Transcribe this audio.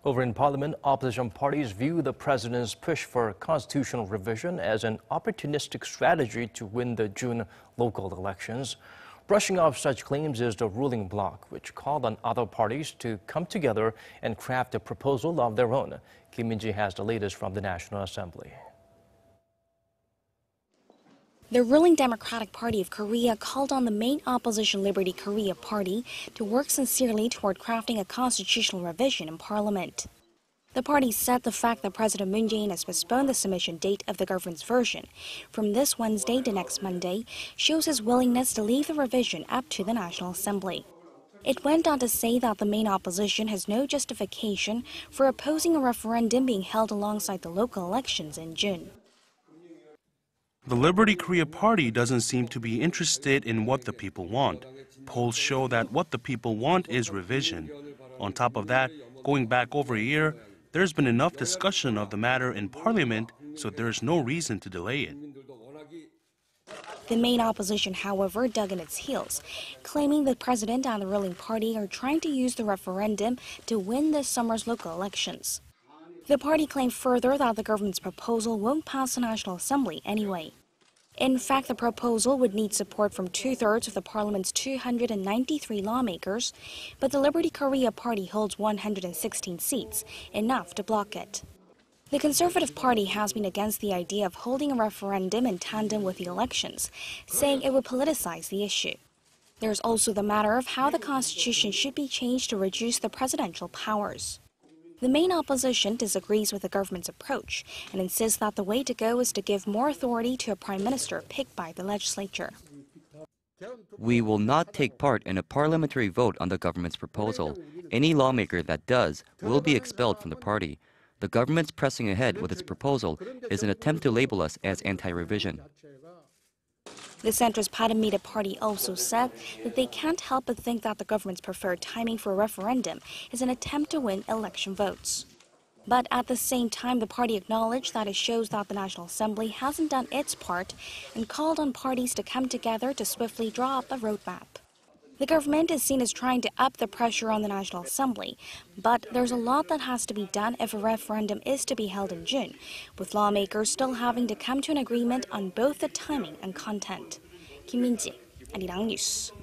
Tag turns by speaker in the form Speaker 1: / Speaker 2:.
Speaker 1: Over in Parliament, opposition parties view the president's push for constitutional revision as an opportunistic strategy to win the June local elections. Brushing off such claims is the ruling bloc, which called on other parties to come together and craft a proposal of their own. Kim Min-ji has the latest from the National Assembly.
Speaker 2: The ruling Democratic Party of Korea called on the main opposition Liberty Korea Party to work sincerely toward crafting a constitutional revision in Parliament. The party said the fact that President Moon Jae-in has postponed the submission date of the government's version from this Wednesday to next Monday shows his willingness to leave the revision up to the National Assembly. It went on to say that the main opposition has no justification for opposing a referendum being held alongside the local elections in June.
Speaker 3: The Liberty Korea Party doesn't seem to be interested in what the people want. Polls show that what the people want is revision. On top of that, going back over a year, there's been enough discussion of the matter in Parliament, so there's no reason to delay it.
Speaker 2: The main opposition, however, dug in its heels, claiming the president and the ruling party are trying to use the referendum to win this summer's local elections. The party claimed further that the government's proposal won't pass the National Assembly anyway. In fact, the proposal would need support from 2/3 of the parliament's 293 lawmakers, but the Liberty Korea Party holds 116 seats, enough to block it. The Conservative Party has been against the idea of holding a referendum in tandem with the elections, saying it would politicize the issue. There's also the matter of how the constitution should be changed to reduce the presidential powers. The main opposition disagrees with the government's approach and insists that the way to go is to give more authority to a prime minister picked by the legislature.
Speaker 4: We will not take part in a parliamentary vote on the government's proposal. Any lawmaker that does will be expelled from the party. The government's pressing ahead with its proposal is an attempt to label us as anti-revision.
Speaker 2: The centrist Paramita Party also said that they can't help but think that the government's preferred timing for a referendum is an attempt to win election votes. But at the same time, the party acknowledged that it shows that the National Assembly hasn't done its part and called on parties to come together to swiftly draw up a roadmap. The government is seen as trying to up the pressure on the National Assembly, but there's a lot that has to be done if a referendum is to be held in June, with lawmakers still having to come to an agreement on both the timing and content. Kim Min-ji, Arirang News.